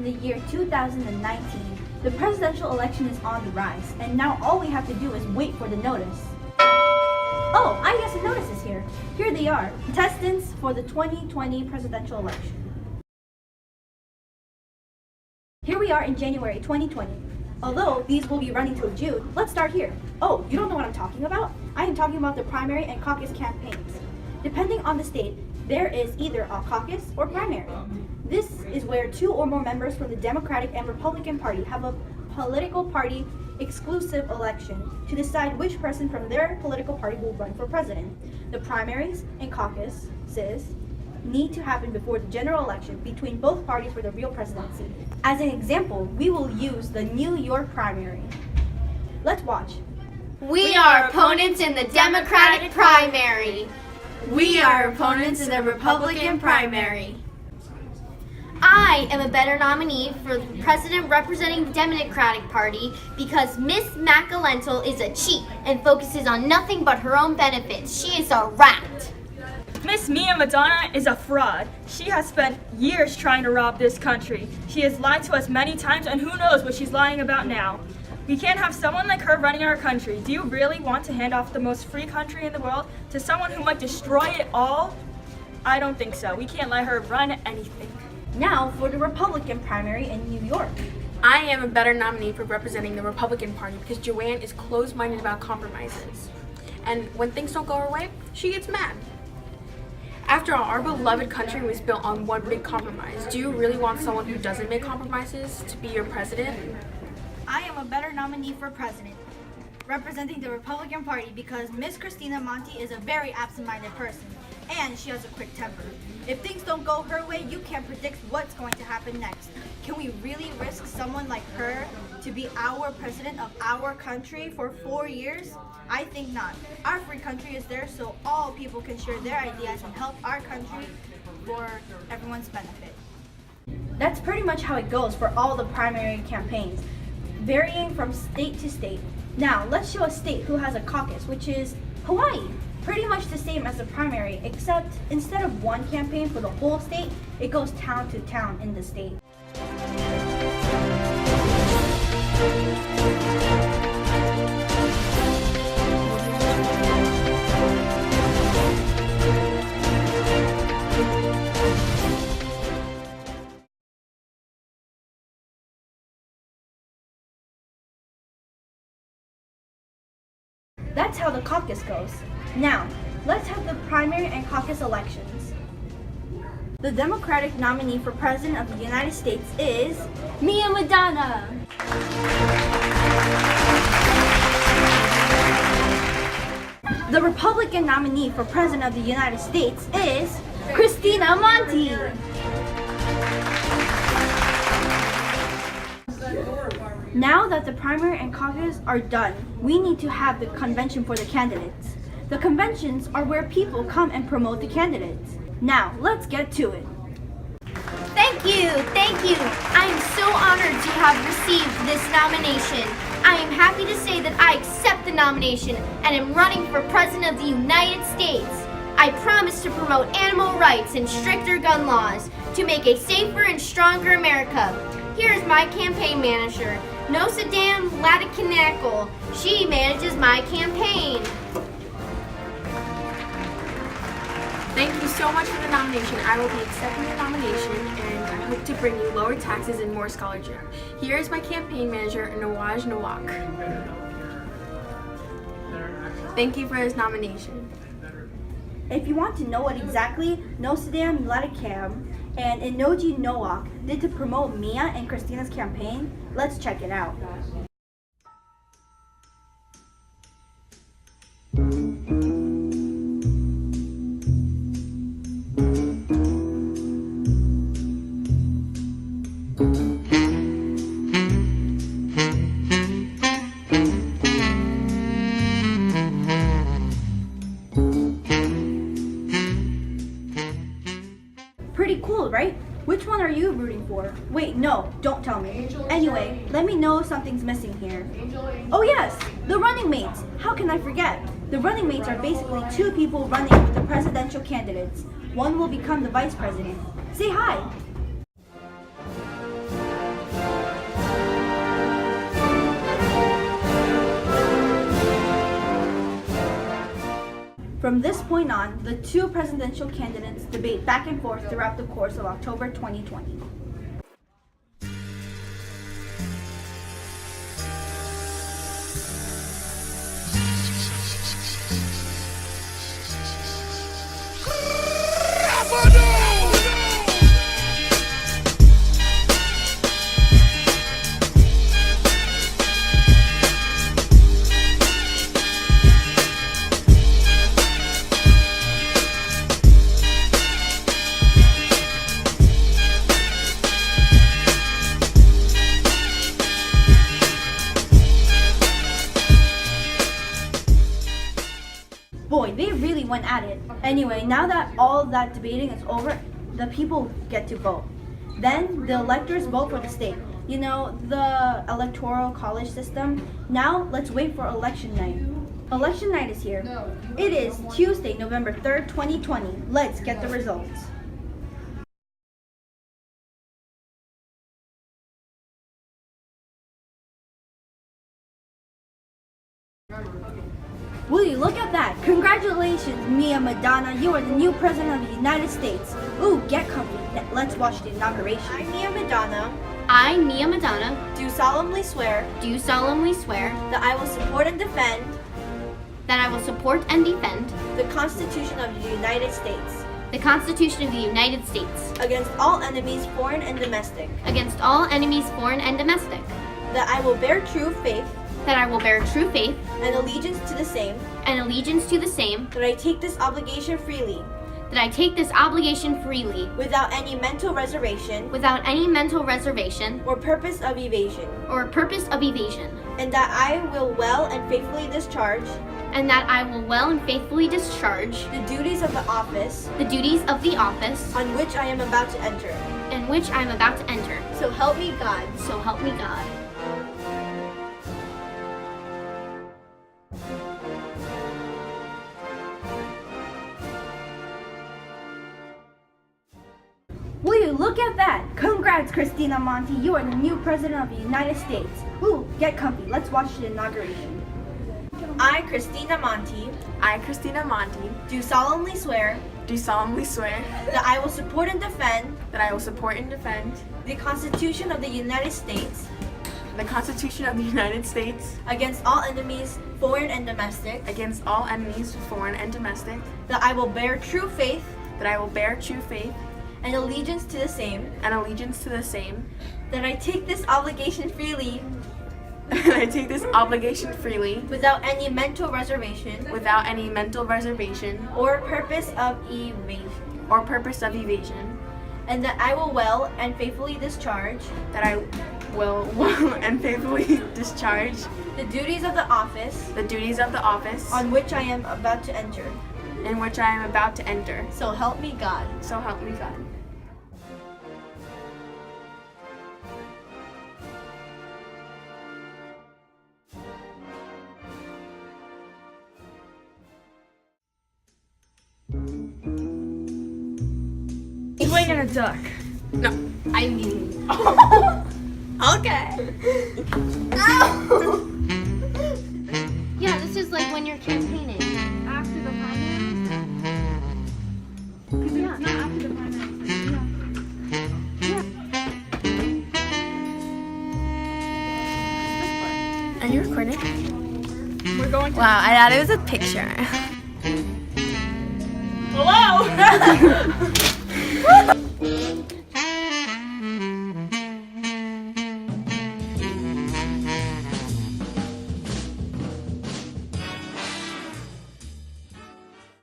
in the year 2019, the presidential election is on the rise, and now all we have to do is wait for the notice. Oh, I guess the notice is here. Here they are, contestants for the 2020 presidential election. Here we are in January 2020. Although these will be running till June, let's start here. Oh, you don't know what I'm talking about? I am talking about the primary and caucus campaigns. Depending on the state, there is either a caucus or primary. This is where two or more members from the Democratic and Republican Party have a political party exclusive election to decide which person from their political party will run for president. The primaries and caucuses need to happen before the general election between both parties for the real presidency. As an example, we will use the New York primary. Let's watch. We are opponents in the Democratic primary. We are opponents in the Republican primary. I am a better nominee for president representing the Democratic Party because Miss McAlentle is a cheat and focuses on nothing but her own benefits. She is a rat. Miss Mia Madonna is a fraud. She has spent years trying to rob this country. She has lied to us many times, and who knows what she's lying about now. We can't have someone like her running our country. Do you really want to hand off the most free country in the world to someone who might destroy it all? I don't think so. We can't let her run anything. Now for the Republican primary in New York. I am a better nominee for representing the Republican Party because Joanne is closed-minded about compromises. And when things don't go her way, she gets mad. After all, our beloved country was built on one big compromise. Do you really want someone who doesn't make compromises to be your president? I am a better nominee for president, representing the Republican Party because Miss Christina Monti is a very absent-minded person, and she has a quick temper. If things don't go her way, you can't predict what's going to happen next. Can we really risk someone like her to be our president of our country for 4 years? I think not. Our free country is there so all people can share their ideas and help our country for everyone's benefit. That's pretty much how it goes for all the primary campaigns, varying from state to state. Now, let's show a state who has a caucus, which is Hawaii. Pretty much the same as the primary, except instead of one campaign for the whole state, it goes town to town in the state. That's how the caucus goes. Now, let's have the primary and caucus elections. The Democratic nominee for President of the United States is Mia Madonna. The Republican nominee for President of the United States is Christina Monti. Now that the primary and caucus are done, we need to have the convention for the candidates. The conventions are where people come and promote the candidates. Now, let's get to it. Thank you. I am so honored to have received this nomination. I am happy to say that I accept the nomination and am running for President of the United States. I promise to promote animal rights and stricter gun laws to make a safer and stronger America. Here is my campaign manager, Nosadam Latikanakal. She manages my campaign. Thank you so much for the nomination. I will be accepting your nomination, and I hope to bring you lower taxes and more scholarship. Here is my campaign manager, Nawaj Nawak. Thank you for his nomination. If you want to know what exactly Nosadam Latikam and Inoji Nowak did to promote Mia and Christina's campaign, let's check it out. Pretty cool, right? Which one are you rooting for? Wait, no, don't tell me. Anyway, let me know if something's missing here. Oh yes, the running mates. How can I forget? The running mates are basically two people running with the presidential candidates. One will become the vice president. Say hi. From this point on, the two presidential candidates debate back and forth throughout the course of October 2020. Boy, they really went at it. Anyway, now that all that debating is over, the people get to vote. Then the electors vote for the state. You know, the electoral college system. Now let's wait for election night. Election night is here. It is Tuesday, November 3rd, 2020. Let's get the results. Will you look at that? Congratulations, Mia Madonna. You are the new president of the United States. Ooh, get comfy. Let's watch the inauguration. I, Mia Madonna, I, Mia Madonna, do solemnly swear do solemnly swear that I will support and defend that I will support and defend the Constitution of the United States the Constitution of the United States against all enemies, foreign and domestic. against all enemies, foreign and domestic, That I will bear true faith that I will bear true faith and allegiance to the same. and allegiance to the same, That I take this obligation freely, that I take this obligation freely without any mental reservation without any mental reservation or purpose of evasion. or purpose of evasion, And that I will well and faithfully discharge and that I will well and faithfully discharge the duties of the office the duties of the office on which I am about to enter. in which I am about to enter. So help me God. So help me God. Will you look at that? Congrats, Christina Monti. You are the new president of the United States. Ooh, get comfy. Let's watch the inauguration. I, Christina Monti, I, Christina Monti, do solemnly swear do solemnly swear that I will support and defend that I will support and defend the Constitution of the United States the Constitution of the United States against all enemies, foreign and domestic. against all enemies, foreign and domestic, That I will bear true faith that I will bear true faith and allegiance to the same. and allegiance to the same, That I take this obligation freely and I take this obligation freely without any mental reservation without any mental reservation or purpose of evasion. or purpose of evasion, And that I will well and faithfully discharge that I will well and faithfully discharge the duties of the office the duties of the office on which I am about to enter. in which I am about to enter. So help me God. So help me God. Swing and a duck. No, I mean. Okay. Yeah, this is like when you're campaigning. After the primary? Because it's not after the primary. Are you recording? We're going to. Wow, I thought it was a picture. Hello!